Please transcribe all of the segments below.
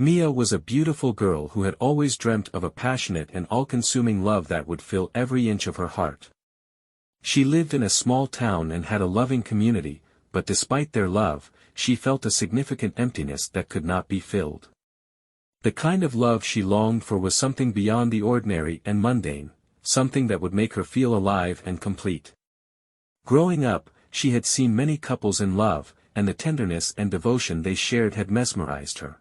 Mia was a beautiful girl who had always dreamt of a passionate and all-consuming love that would fill every inch of her heart. She lived in a small town and had a loving community, but despite their love, she felt a significant emptiness that could not be filled. The kind of love she longed for was something beyond the ordinary and mundane, something that would make her feel alive and complete. Growing up, she had seen many couples in love, and the tenderness and devotion they shared had mesmerized her.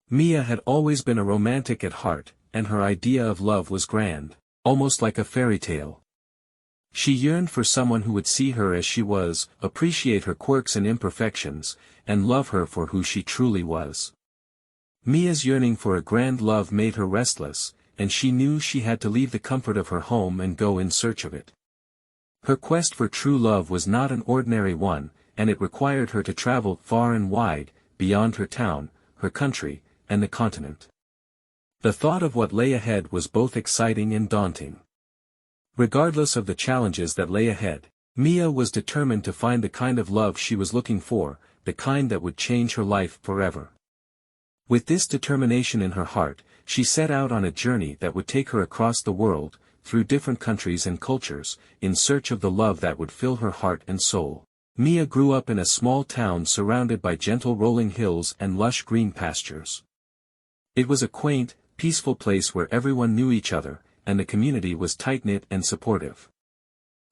Mia had always been a romantic at heart, and her idea of love was grand, almost like a fairy tale. She yearned for someone who would see her as she was, appreciate her quirks and imperfections, and love her for who she truly was. Mia's yearning for a grand love made her restless, and she knew she had to leave the comfort of her home and go in search of it. Her quest for true love was not an ordinary one, and it required her to travel far and wide, beyond her town, her country, and the continent. The thought of what lay ahead was both exciting and daunting. Regardless of the challenges that lay ahead, Mia was determined to find the kind of love she was looking for, the kind that would change her life forever. With this determination in her heart, she set out on a journey that would take her across the world, through different countries and cultures, in search of the love that would fill her heart and soul. Mia grew up in a small town surrounded by gentle rolling hills and lush green pastures. It was a quaint, peaceful place where everyone knew each other, and the community was tight-knit and supportive.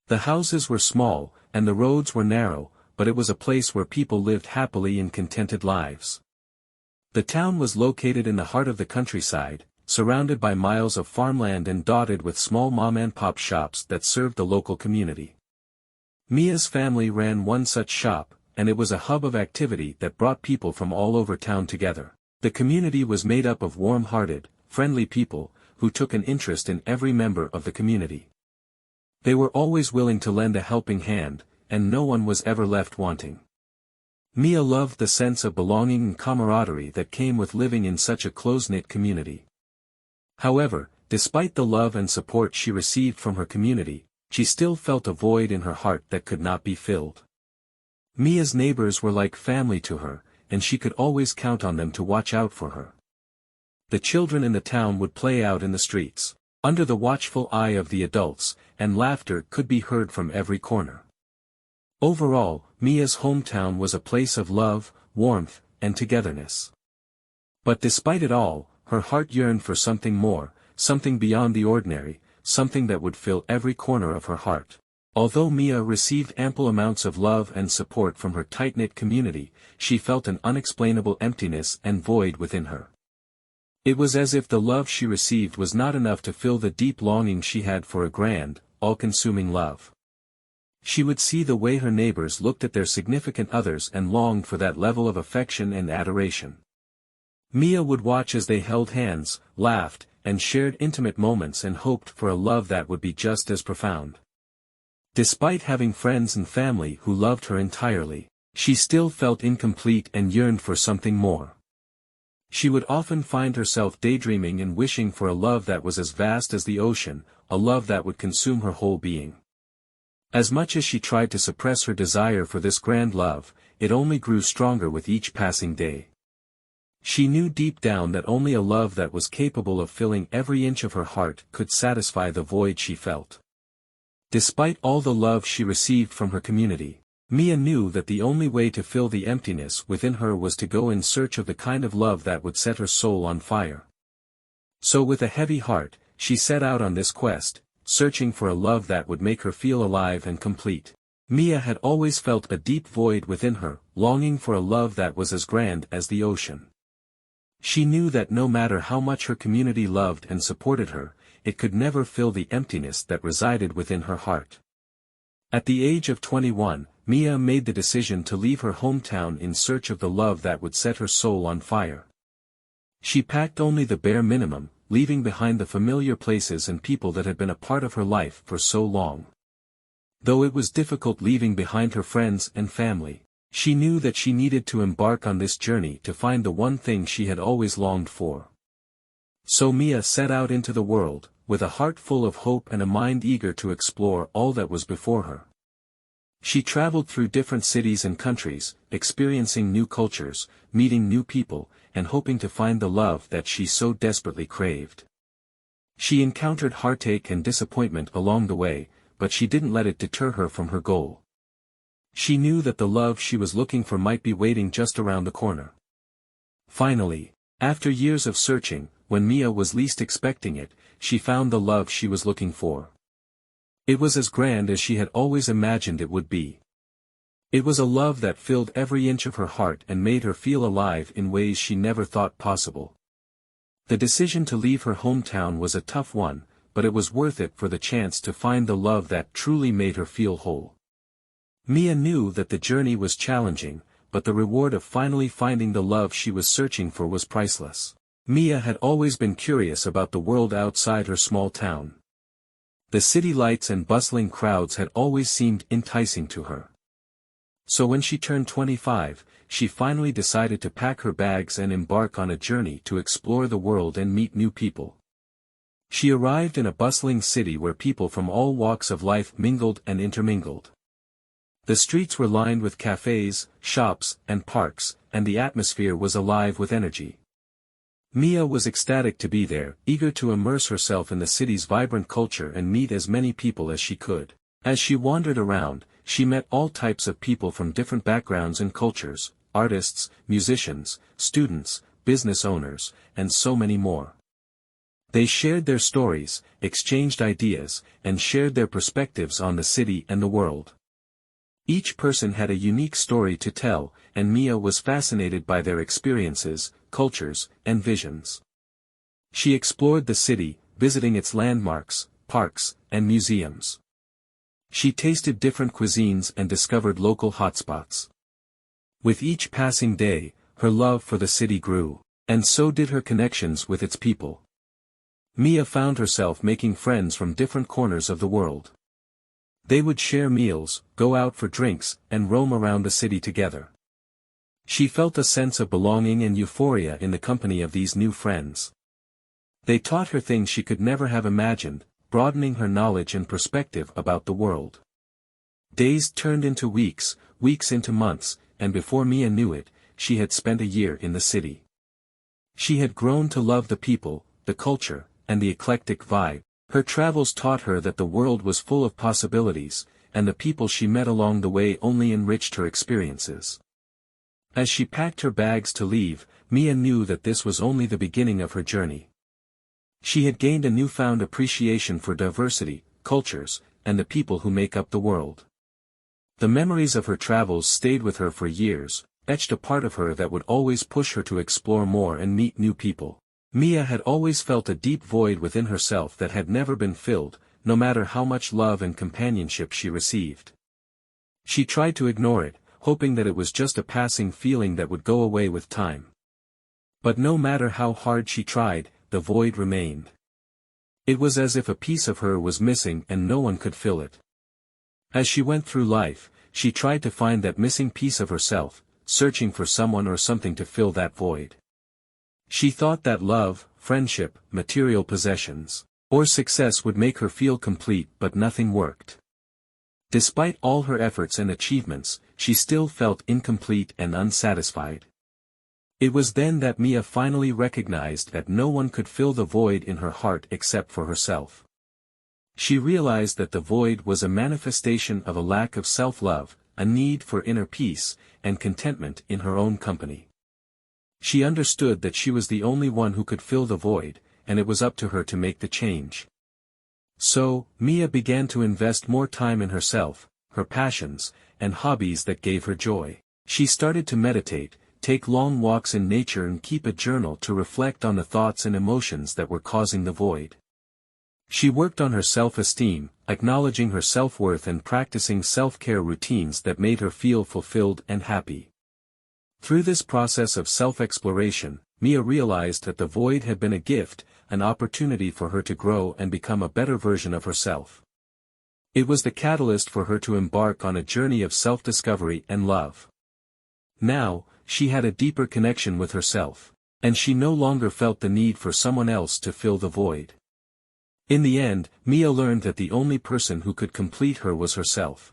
The houses were small, and the roads were narrow, but it was a place where people lived happily and contented lives. The town was located in the heart of the countryside, surrounded by miles of farmland and dotted with small mom-and-pop shops that served the local community. Mia's family ran one such shop, and it was a hub of activity that brought people from all over town together. The community was made up of warm-hearted, friendly people, who took an interest in every member of the community. They were always willing to lend a helping hand, and no one was ever left wanting. Mia loved the sense of belonging and camaraderie that came with living in such a close-knit community. However, despite the love and support she received from her community, she still felt a void in her heart that could not be filled. Mia's neighbors were like family to her, and she could always count on them to watch out for her. The children in the town would play out in the streets, under the watchful eye of the adults, and laughter could be heard from every corner. Overall, Mia's hometown was a place of love, warmth, and togetherness. But despite it all, her heart yearned for something more, something beyond the ordinary, something that would fill every corner of her heart. Although Mia received ample amounts of love and support from her tight-knit community, she felt an unexplainable emptiness and void within her. It was as if the love she received was not enough to fill the deep longing she had for a grand, all-consuming love. She would see the way her neighbors looked at their significant others and longed for that level of affection and adoration. Mia would watch as they held hands, laughed, and shared intimate moments and hoped for a love that would be just as profound. Despite having friends and family who loved her entirely, she still felt incomplete and yearned for something more. She would often find herself daydreaming and wishing for a love that was as vast as the ocean, a love that would consume her whole being. As much as she tried to suppress her desire for this grand love, it only grew stronger with each passing day. She knew deep down that only a love that was capable of filling every inch of her heart could satisfy the void she felt. Despite all the love she received from her community, Mia knew that the only way to fill the emptiness within her was to go in search of the kind of love that would set her soul on fire. So with a heavy heart, she set out on this quest, searching for a love that would make her feel alive and complete. Mia had always felt a deep void within her, longing for a love that was as grand as the ocean. She knew that no matter how much her community loved and supported her, it could never fill the emptiness that resided within her heart. At the age of 21, Mia made the decision to leave her hometown in search of the love that would set her soul on fire. She packed only the bare minimum, leaving behind the familiar places and people that had been a part of her life for so long. Though it was difficult leaving behind her friends and family, she knew that she needed to embark on this journey to find the one thing she had always longed for. So Mia set out into the world, with a heart full of hope and a mind eager to explore all that was before her. She traveled through different cities and countries, experiencing new cultures, meeting new people, and hoping to find the love that she so desperately craved. She encountered heartache and disappointment along the way, but she didn't let it deter her from her goal. She knew that the love she was looking for might be waiting just around the corner. Finally, after years of searching, when Mia was least expecting it, she found the love she was looking for. It was as grand as she had always imagined it would be. It was a love that filled every inch of her heart and made her feel alive in ways she never thought possible. The decision to leave her hometown was a tough one, but it was worth it for the chance to find the love that truly made her feel whole. Mia knew that the journey was challenging, but the reward of finally finding the love she was searching for was priceless. Mia had always been curious about the world outside her small town. The city lights and bustling crowds had always seemed enticing to her. So when she turned 25, she finally decided to pack her bags and embark on a journey to explore the world and meet new people. She arrived in a bustling city where people from all walks of life mingled and intermingled. The streets were lined with cafes, shops, and parks, and the atmosphere was alive with energy. Mia was ecstatic to be there, eager to immerse herself in the city's vibrant culture and meet as many people as she could. As she wandered around, she met all types of people from different backgrounds and cultures, artists, musicians, students, business owners, and so many more. They shared their stories, exchanged ideas, and shared their perspectives on the city and the world. Each person had a unique story to tell, and Mia was fascinated by their experiences, cultures, and visions. She explored the city, visiting its landmarks, parks, and museums. She tasted different cuisines and discovered local hotspots. With each passing day, her love for the city grew, and so did her connections with its people. Mia found herself making friends from different corners of the world. They would share meals, go out for drinks, and roam around the city together. She felt a sense of belonging and euphoria in the company of these new friends. They taught her things she could never have imagined, broadening her knowledge and perspective about the world. Days turned into weeks, weeks into months, and before Mia knew it, she had spent a year in the city. She had grown to love the people, the culture, and the eclectic vibe. Her travels taught her that the world was full of possibilities, and the people she met along the way only enriched her experiences. As she packed her bags to leave, Mia knew that this was only the beginning of her journey. She had gained a newfound appreciation for diversity, cultures, and the people who make up the world. The memories of her travels stayed with her for years, etched a part of her that would always push her to explore more and meet new people. Mia had always felt a deep void within herself that had never been filled, no matter how much love and companionship she received. She tried to ignore it, hoping that it was just a passing feeling that would go away with time. But no matter how hard she tried, the void remained. It was as if a piece of her was missing and no one could fill it. As she went through life, she tried to find that missing piece of herself, searching for someone or something to fill that void. She thought that love, friendship, material possessions, or success would make her feel complete, but nothing worked. Despite all her efforts and achievements, she still felt incomplete and unsatisfied. It was then that Mia finally recognized that no one could fill the void in her heart except for herself. She realized that the void was a manifestation of a lack of self-love, a need for inner peace, and contentment in her own company. She understood that she was the only one who could fill the void, and it was up to her to make the change. So, Mia began to invest more time in herself, her passions, and hobbies that gave her joy. She started to meditate, take long walks in nature and keep a journal to reflect on the thoughts and emotions that were causing the void. She worked on her self-esteem, acknowledging her self-worth and practicing self-care routines that made her feel fulfilled and happy. Through this process of self-exploration, Mia realized that the void had been a gift, an opportunity for her to grow and become a better version of herself. It was the catalyst for her to embark on a journey of self-discovery and love. Now, she had a deeper connection with herself, and she no longer felt the need for someone else to fill the void. In the end, Mia learned that the only person who could complete her was herself.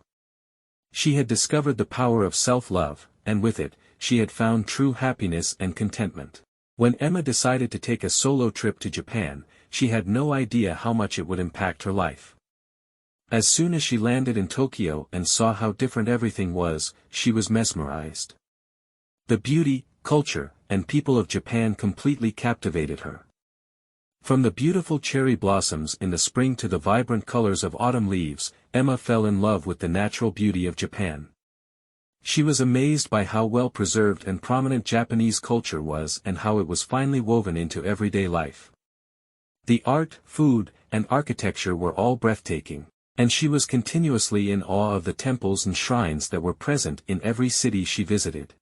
She had discovered the power of self-love, and with it, she had found true happiness and contentment. When Emma decided to take a solo trip to Japan, she had no idea how much it would impact her life. As soon as she landed in Tokyo and saw how different everything was, she was mesmerized. The beauty, culture, and people of Japan completely captivated her. From the beautiful cherry blossoms in the spring to the vibrant colors of autumn leaves, Emma fell in love with the natural beauty of Japan. She was amazed by how well preserved and prominent Japanese culture was and how it was finely woven into everyday life. The art, food, and architecture were all breathtaking, and she was continuously in awe of the temples and shrines that were present in every city she visited.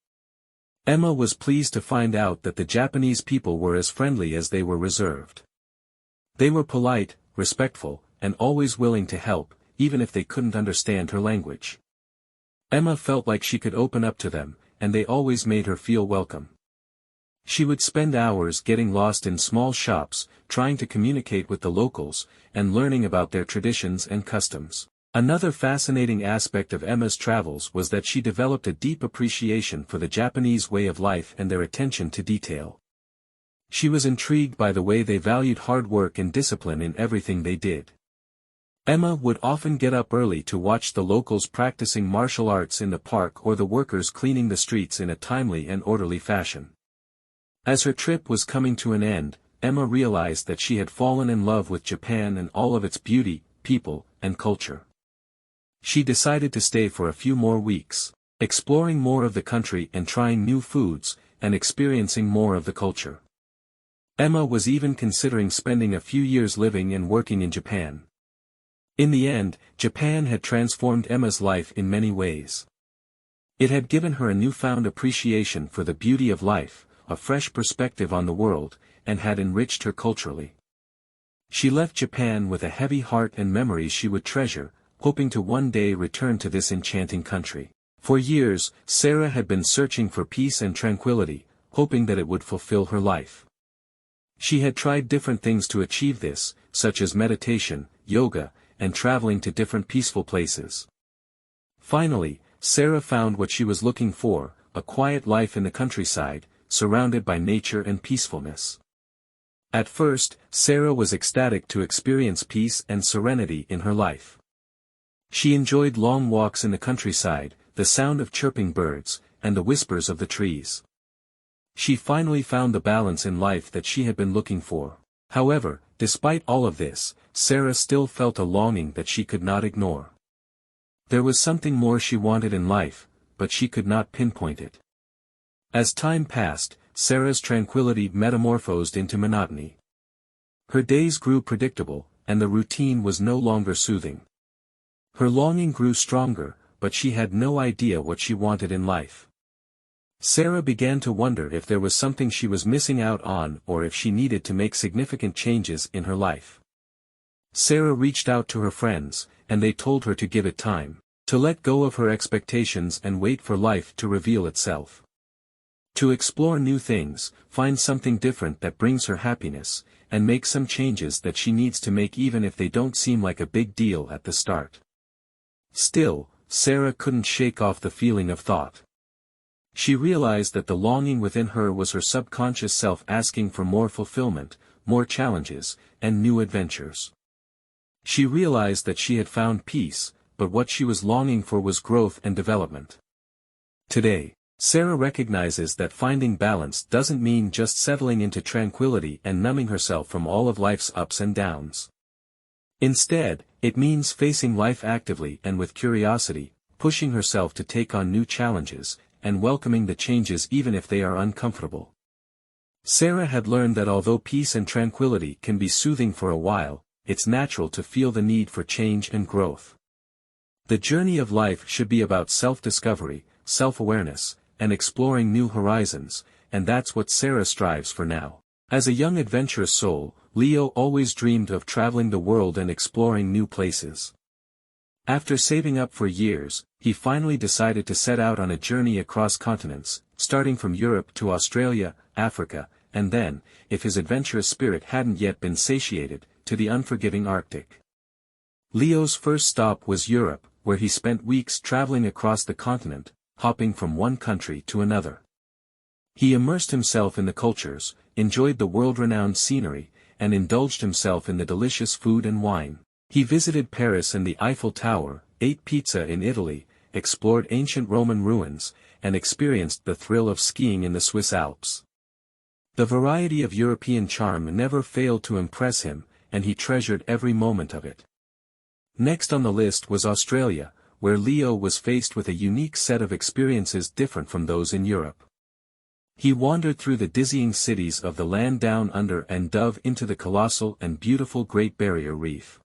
Emma was pleased to find out that the Japanese people were as friendly as they were reserved. They were polite, respectful, and always willing to help, even if they couldn't understand her language. Emma felt like she could open up to them, and they always made her feel welcome. She would spend hours getting lost in small shops, trying to communicate with the locals, and learning about their traditions and customs. Another fascinating aspect of Emma's travels was that she developed a deep appreciation for the Japanese way of life and their attention to detail. She was intrigued by the way they valued hard work and discipline in everything they did. Emma would often get up early to watch the locals practicing martial arts in the park or the workers cleaning the streets in a timely and orderly fashion. As her trip was coming to an end, Emma realized that she had fallen in love with Japan and all of its beauty, people, and culture. She decided to stay for a few more weeks, exploring more of the country and trying new foods, and experiencing more of the culture. Emma was even considering spending a few years living and working in Japan. In the end, Japan had transformed Emma's life in many ways. It had given her a newfound appreciation for the beauty of life, a fresh perspective on the world, and had enriched her culturally. She left Japan with a heavy heart and memories she would treasure, hoping to one day return to this enchanting country. For years, Sarah had been searching for peace and tranquility, hoping that it would fulfill her life. She had tried different things to achieve this, such as meditation, yoga, and traveling to different peaceful places. Finally, Sarah found what she was looking for, a quiet life in the countryside, surrounded by nature and peacefulness. At first, Sarah was ecstatic to experience peace and serenity in her life. She enjoyed long walks in the countryside, the sound of chirping birds, and the whispers of the trees. She finally found the balance in life that she had been looking for. However, despite all of this, Sarah still felt a longing that she could not ignore. There was something more she wanted in life, but she could not pinpoint it. As time passed, Sarah's tranquility metamorphosed into monotony. Her days grew predictable, and the routine was no longer soothing. Her longing grew stronger, but she had no idea what she wanted in life. Sarah began to wonder if there was something she was missing out on or if she needed to make significant changes in her life. Sarah reached out to her friends, and they told her to give it time, to let go of her expectations and wait for life to reveal itself. To explore new things, find something different that brings her happiness, and make some changes that she needs to make even if they don't seem like a big deal at the start. Still, Sarah couldn't shake off the feeling of thought. She realized that the longing within her was her subconscious self asking for more fulfillment, more challenges, and new adventures. She realized that she had found peace, but what she was longing for was growth and development. Today, Sarah recognizes that finding balance doesn't mean just settling into tranquility and numbing herself from all of life's ups and downs. Instead, it means facing life actively and with curiosity, pushing herself to take on new challenges, and welcoming the changes even if they are uncomfortable. Sarah had learned that although peace and tranquility can be soothing for a while, it's natural to feel the need for change and growth. The journey of life should be about self-discovery, self-awareness, and exploring new horizons, and that's what Sarah strives for now. As a young adventurous soul, Leo always dreamed of traveling the world and exploring new places. After saving up for years, he finally decided to set out on a journey across continents, starting from Europe to Australia, Africa, and then, if his adventurous spirit hadn't yet been satiated, to the unforgiving Arctic. Leo's first stop was Europe, where he spent weeks traveling across the continent, hopping from one country to another. He immersed himself in the cultures, enjoyed the world-renowned scenery, and indulged himself in the delicious food and wine. He visited Paris and the Eiffel Tower, ate pizza in Italy, explored ancient Roman ruins, and experienced the thrill of skiing in the Swiss Alps. The variety of European charm never failed to impress him, and he treasured every moment of it. Next on the list was Australia, where Leo was faced with a unique set of experiences different from those in Europe. He wandered through the dizzying cities of the land down under and dove into the colossal and beautiful Great Barrier Reef.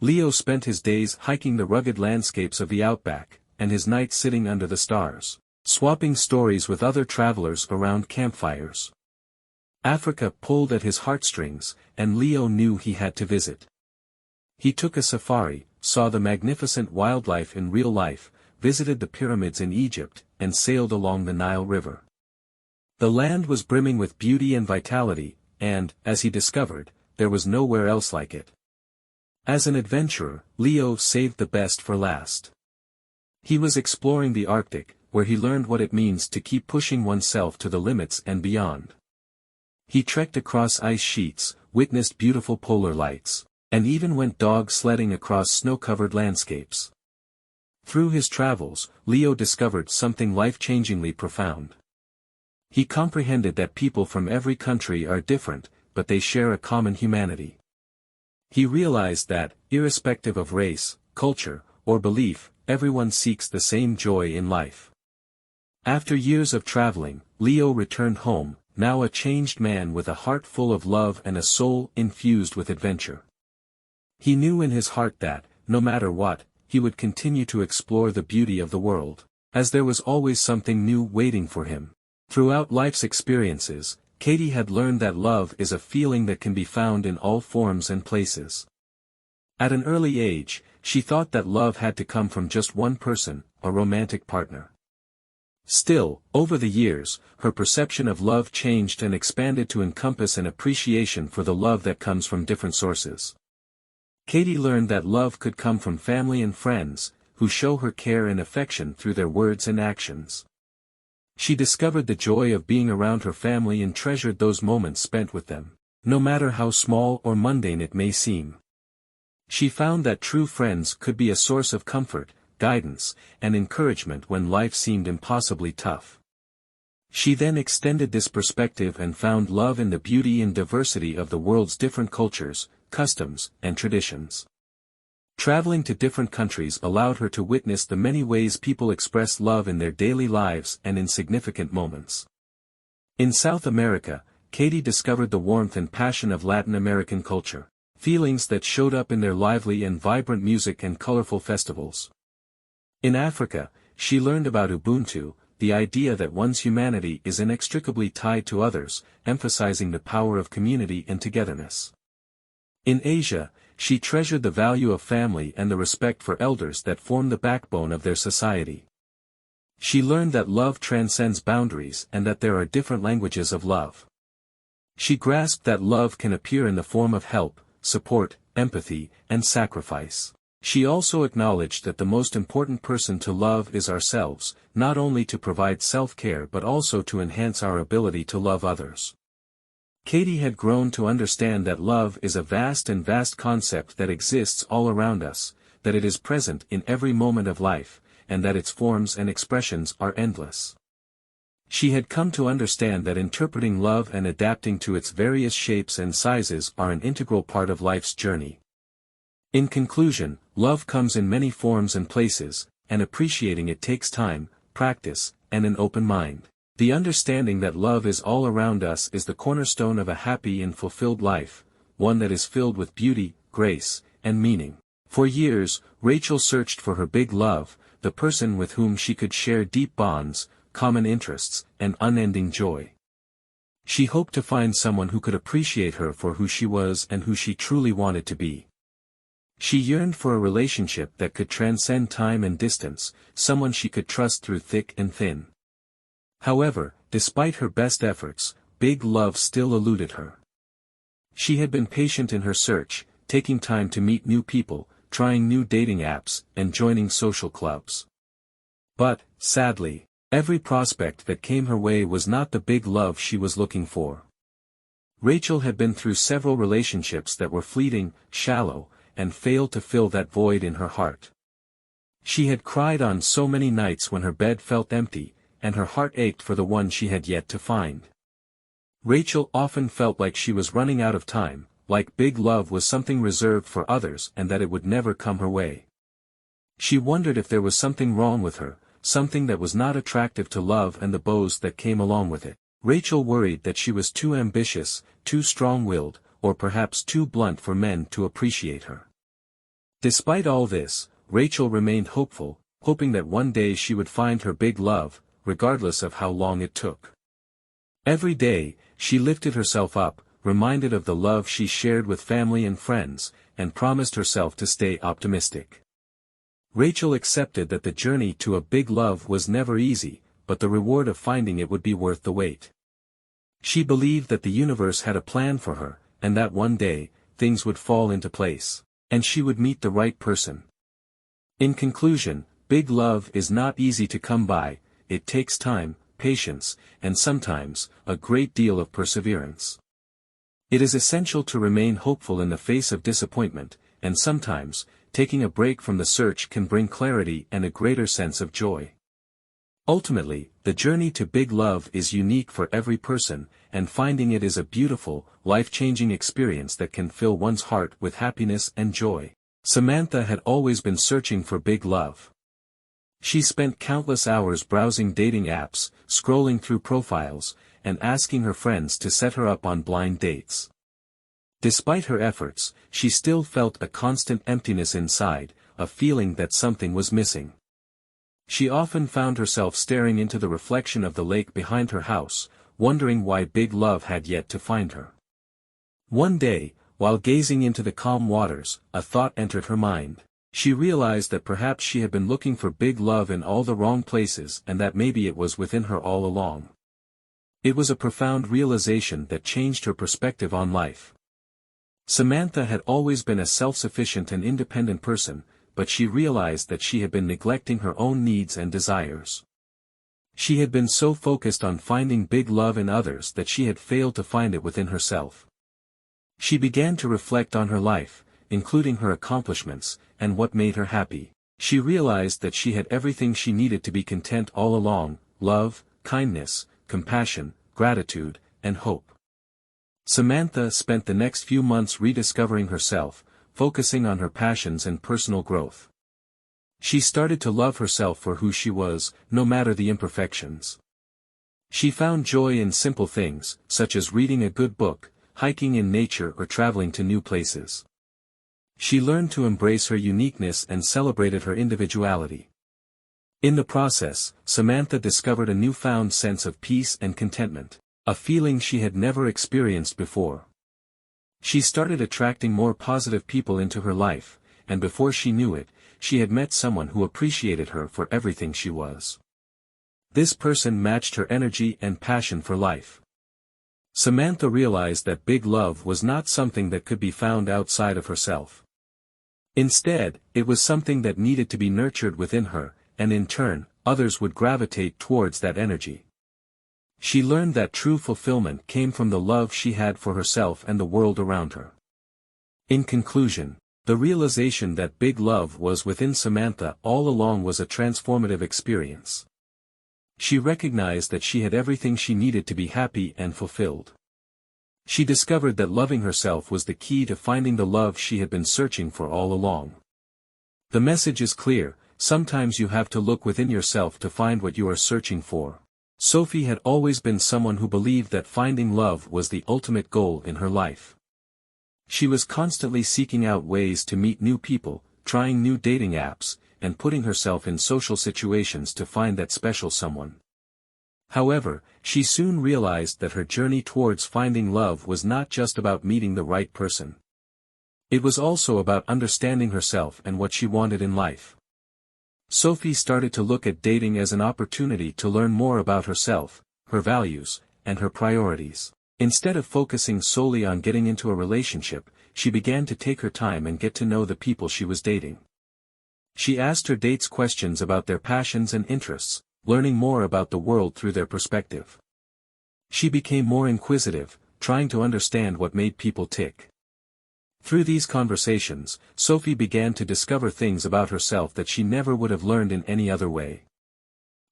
Leo spent his days hiking the rugged landscapes of the outback, and his nights sitting under the stars, swapping stories with other travelers around campfires. Africa pulled at his heartstrings, and Leo knew he had to visit. He took a safari, saw the magnificent wildlife in real life, visited the pyramids in Egypt, and sailed along the Nile River. The land was brimming with beauty and vitality, and, as he discovered, there was nowhere else like it. As an adventurer, Leo saved the best for last. He was exploring the Arctic, where he learned what it means to keep pushing oneself to the limits and beyond. He trekked across ice sheets, witnessed beautiful polar lights, and even went dog sledding across snow-covered landscapes. Through his travels, Leo discovered something life-changingly profound. He comprehended that people from every country are different, but they share a common humanity. He realized that, irrespective of race, culture, or belief, everyone seeks the same joy in life. After years of traveling, Leo returned home, now a changed man with a heart full of love and a soul infused with adventure. He knew in his heart that, no matter what, he would continue to explore the beauty of the world, as there was always something new waiting for him. Throughout life's experiences, Katie had learned that love is a feeling that can be found in all forms and places. At an early age, she thought that love had to come from just one person, a romantic partner. Still, over the years, her perception of love changed and expanded to encompass an appreciation for the love that comes from different sources. Katie learned that love could come from family and friends, who show her care and affection through their words and actions. She discovered the joy of being around her family and treasured those moments spent with them, no matter how small or mundane it may seem. She found that true friends could be a source of comfort, guidance, and encouragement when life seemed impossibly tough. She then extended this perspective and found love in the beauty and diversity of the world's different cultures, customs, and traditions. Traveling to different countries allowed her to witness the many ways people express love in their daily lives and in significant moments. In South America, Katie discovered the warmth and passion of Latin American culture, feelings that showed up in their lively and vibrant music and colorful festivals. In Africa, she learned about Ubuntu, the idea that one's humanity is inextricably tied to others, emphasizing the power of community and togetherness. In Asia, she treasured the value of family and the respect for elders that form the backbone of their society. She learned that love transcends boundaries and that there are different languages of love. She grasped that love can appear in the form of help, support, empathy, and sacrifice. She also acknowledged that the most important person to love is ourselves, not only to provide self-care but also to enhance our ability to love others. Katie had grown to understand that love is a vast concept that exists all around us, that it is present in every moment of life, and that its forms and expressions are endless. She had come to understand that interpreting love and adapting to its various shapes and sizes are an integral part of life's journey. In conclusion, love comes in many forms and places, and appreciating it takes time, practice, and an open mind. The understanding that love is all around us is the cornerstone of a happy and fulfilled life, one that is filled with beauty, grace, and meaning. For years, Rachel searched for her big love, the person with whom she could share deep bonds, common interests, and unending joy. She hoped to find someone who could appreciate her for who she was and who she truly wanted to be. She yearned for a relationship that could transcend time and distance, someone she could trust through thick and thin. However, despite her best efforts, big love still eluded her. She had been patient in her search, taking time to meet new people, trying new dating apps, and joining social clubs. But, sadly, every prospect that came her way was not the big love she was looking for. Rachel had been through several relationships that were fleeting, shallow, and failed to fill that void in her heart. She had cried on so many nights when her bed felt empty, and her heart ached for the one she had yet to find. Rachel often felt like she was running out of time, like big love was something reserved for others and that it would never come her way. She wondered if there was something wrong with her, something that was not attractive to love and the bows that came along with it. Rachel worried that she was too ambitious, too strong-willed, or perhaps too blunt for men to appreciate her. Despite all this, Rachel remained hopeful, hoping that one day she would find her big love, regardless of how long it took. Every day, she lifted herself up, reminded of the love she shared with family and friends, and promised herself to stay optimistic. Rachel accepted that the journey to a big love was never easy, but the reward of finding it would be worth the wait. She believed that the universe had a plan for her, and that one day, things would fall into place, and she would meet the right person. In conclusion, big love is not easy to come by. It takes time, patience, and sometimes, a great deal of perseverance. It is essential to remain hopeful in the face of disappointment, and sometimes, taking a break from the search can bring clarity and a greater sense of joy. Ultimately, the journey to big love is unique for every person, and finding it is a beautiful, life-changing experience that can fill one's heart with happiness and joy. Samantha had always been searching for big love. She spent countless hours browsing dating apps, scrolling through profiles, and asking her friends to set her up on blind dates. Despite her efforts, she still felt a constant emptiness inside, a feeling that something was missing. She often found herself staring into the reflection of the lake behind her house, wondering why big love had yet to find her. One day, while gazing into the calm waters, a thought entered her mind. She realized that perhaps she had been looking for big love in all the wrong places and that maybe it was within her all along. It was a profound realization that changed her perspective on life. Samantha had always been a self-sufficient and independent person, but she realized that she had been neglecting her own needs and desires. She had been so focused on finding big love in others that she had failed to find it within herself. She began to reflect on her life, including her accomplishments, and what made her happy. She realized that she had everything she needed to be content all along: love, kindness, compassion, gratitude, and hope. Samantha spent the next few months rediscovering herself, focusing on her passions and personal growth. She started to love herself for who she was, no matter the imperfections. She found joy in simple things, such as reading a good book, hiking in nature or traveling to new places. She learned to embrace her uniqueness and celebrated her individuality. In the process, Samantha discovered a newfound sense of peace and contentment, a feeling she had never experienced before. She started attracting more positive people into her life, and before she knew it, she had met someone who appreciated her for everything she was. This person matched her energy and passion for life. Samantha realized that big love was not something that could be found outside of herself. Instead, it was something that needed to be nurtured within her, and in turn, others would gravitate towards that energy. She learned that true fulfillment came from the love she had for herself and the world around her. In conclusion, the realization that big love was within Samantha all along was a transformative experience. She recognized that she had everything she needed to be happy and fulfilled. She discovered that loving herself was the key to finding the love she had been searching for all along. The message is clear: sometimes you have to look within yourself to find what you are searching for. Sophie had always been someone who believed that finding love was the ultimate goal in her life. She was constantly seeking out ways to meet new people, trying new dating apps, and putting herself in social situations to find that special someone. However, she soon realized that her journey towards finding love was not just about meeting the right person. It was also about understanding herself and what she wanted in life. Sophie started to look at dating as an opportunity to learn more about herself, her values, and her priorities. Instead of focusing solely on getting into a relationship, she began to take her time and get to know the people she was dating. She asked her dates questions about their passions and interests, learning more about the world through their perspective. She became more inquisitive, trying to understand what made people tick. Through these conversations, Sophie began to discover things about herself that she never would have learned in any other way.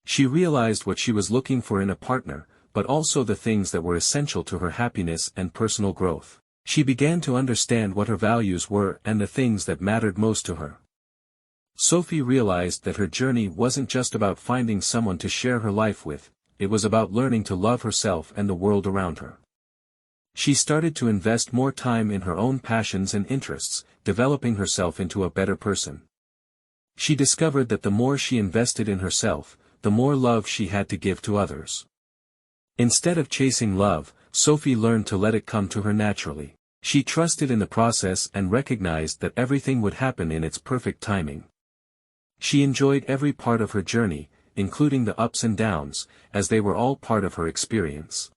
She realized what she was looking for in a partner, but also the things that were essential to her happiness and personal growth. She began to understand what her values were and the things that mattered most to her. Sophie realized that her journey wasn't just about finding someone to share her life with, it was about learning to love herself and the world around her. She started to invest more time in her own passions and interests, developing herself into a better person. She discovered that the more she invested in herself, the more love she had to give to others. Instead of chasing love, Sophie learned to let it come to her naturally. She trusted in the process and recognized that everything would happen in its perfect timing. She enjoyed every part of her journey, including the ups and downs, as they were all part of her experience.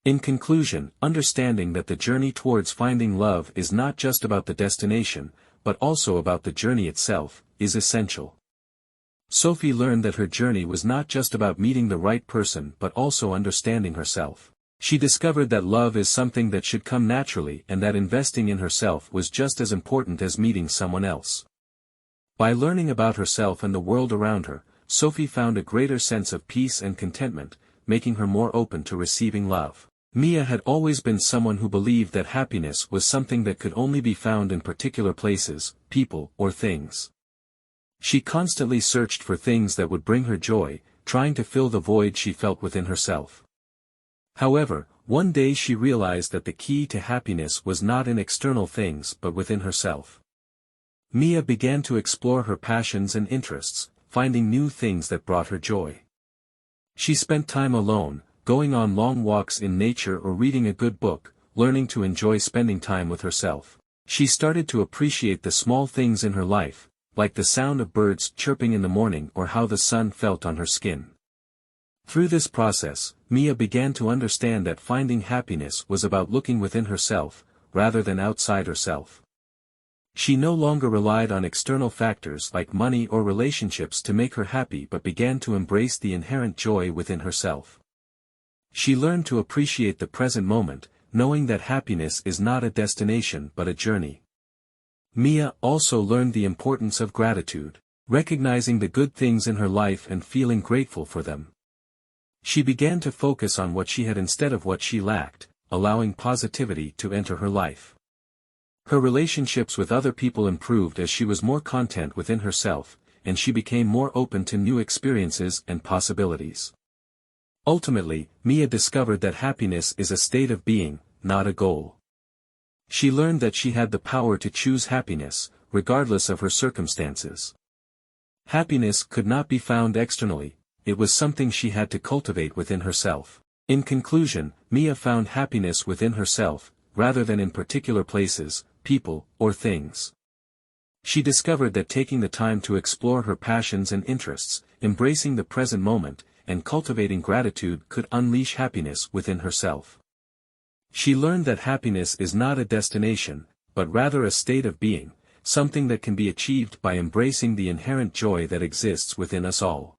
In conclusion, understanding that the journey towards finding love is not just about the destination, but also about the journey itself, is essential. Sophie learned that her journey was not just about meeting the right person but also understanding herself. She discovered that love is something that should come naturally and that investing in herself was just as important as meeting someone else. By learning about herself and the world around her, Sophie found a greater sense of peace and contentment, making her more open to receiving love. Mia had always been someone who believed that happiness was something that could only be found in particular places, people, or things. She constantly searched for things that would bring her joy, trying to fill the void she felt within herself. However, one day she realized that the key to happiness was not in external things but within herself. Mia began to explore her passions and interests, finding new things that brought her joy. She spent time alone, going on long walks in nature or reading a good book, learning to enjoy spending time with herself. She started to appreciate the small things in her life, like the sound of birds chirping in the morning or how the sun felt on her skin. Through this process, Mia began to understand that finding happiness was about looking within herself, rather than outside herself. She no longer relied on external factors like money or relationships to make her happy but began to embrace the inherent joy within herself. She learned to appreciate the present moment, knowing that happiness is not a destination but a journey. Mia also learned the importance of gratitude, recognizing the good things in her life and feeling grateful for them. She began to focus on what she had instead of what she lacked, allowing positivity to enter her life. Her relationships with other people improved as she was more content within herself, and she became more open to new experiences and possibilities. Ultimately, Mia discovered that happiness is a state of being, not a goal. She learned that she had the power to choose happiness, regardless of her circumstances. Happiness could not be found externally, it was something she had to cultivate within herself. In conclusion, Mia found happiness within herself, rather than in particular places, people, or things. She discovered that taking the time to explore her passions and interests, embracing the present moment, and cultivating gratitude could unleash happiness within herself. She learned that happiness is not a destination, but rather a state of being, something that can be achieved by embracing the inherent joy that exists within us all.